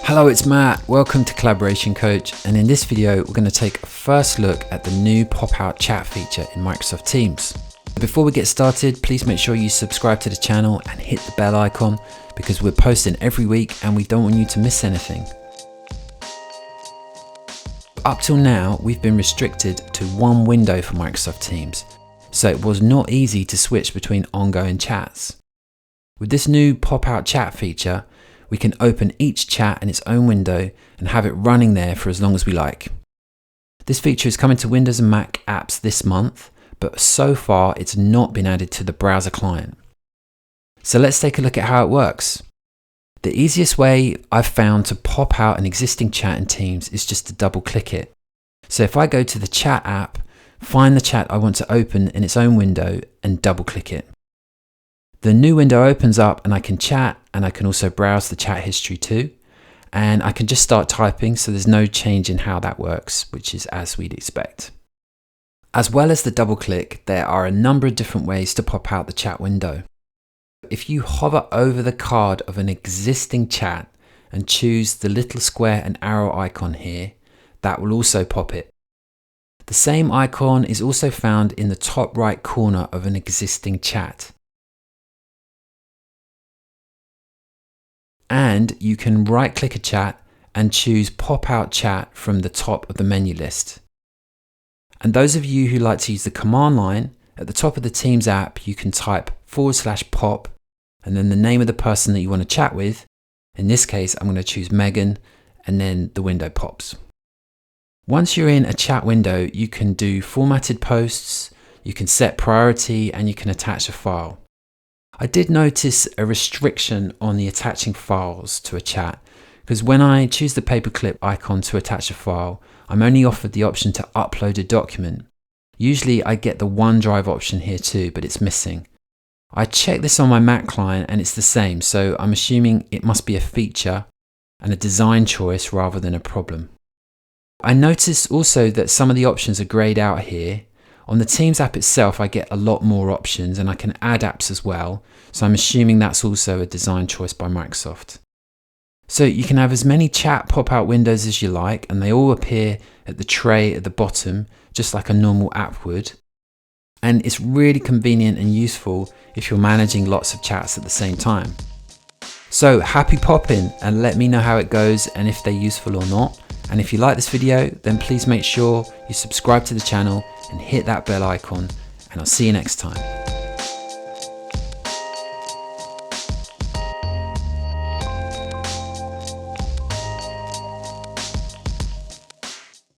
Hello, it's Matt. Welcome to Collaboration Coach, and in this video we're going to take a first look at the new pop-out chat feature in Microsoft Teams. Before we get started, please make sure you subscribe to the channel and hit the bell icon because we're posting every week and we don't want you to miss anything. Up till now, we've been restricted to one window for Microsoft Teams, so it was not easy to switch between ongoing chats. With this new pop-out chat feature, we can open each chat in its own window and have it running there for as long as we like. This feature is coming to Windows and Mac apps this month, but so far it's not been added to the browser client. So let's take a look at how it works. The easiest way I've found to pop out an existing chat in Teams is just to double click it. So if I go to the chat app, find the chat I want to open in its own window and double click it. The new window opens up and I can chat, and I can also browse the chat history too. And I can just start typing, so there's no change in how that works, which is as we'd expect. As well as the double click, there are a number of different ways to pop out the chat window. If you hover over the card of an existing chat and choose the little square and arrow icon here, that will also pop it. The same icon is also found in the top right corner of an existing chat. And you can right click a chat and choose pop out chat from the top of the menu list. And those of you who like to use the command line, at the top of the Teams app you can type /pop and then the name of the person that you want to chat with. In this case I'm going to choose Megan, and then the window pops. Once you're in a chat window, you can do formatted posts, you can set priority, and you can attach a file. I did notice a restriction on the attaching files to a chat, because when I choose the paperclip icon to attach a file, I'm only offered the option to upload a document. Usually I get the OneDrive option here too, but it's missing. I checked this on my Mac client and it's the same, so I'm assuming it must be a feature and a design choice rather than a problem. I noticed also that some of the options are grayed out here. On the Teams app itself, I get a lot more options and I can add apps as well, so I'm assuming that's also a design choice by Microsoft. So you can have as many chat pop-out windows as you like, and they all appear at the tray at the bottom, just like a normal app would. And it's really convenient and useful if you're managing lots of chats at the same time. So happy popping, and let me know how it goes and if they're useful or not. And if you like this video, then please make sure you subscribe to the channel and hit that bell icon, and I'll see you next time.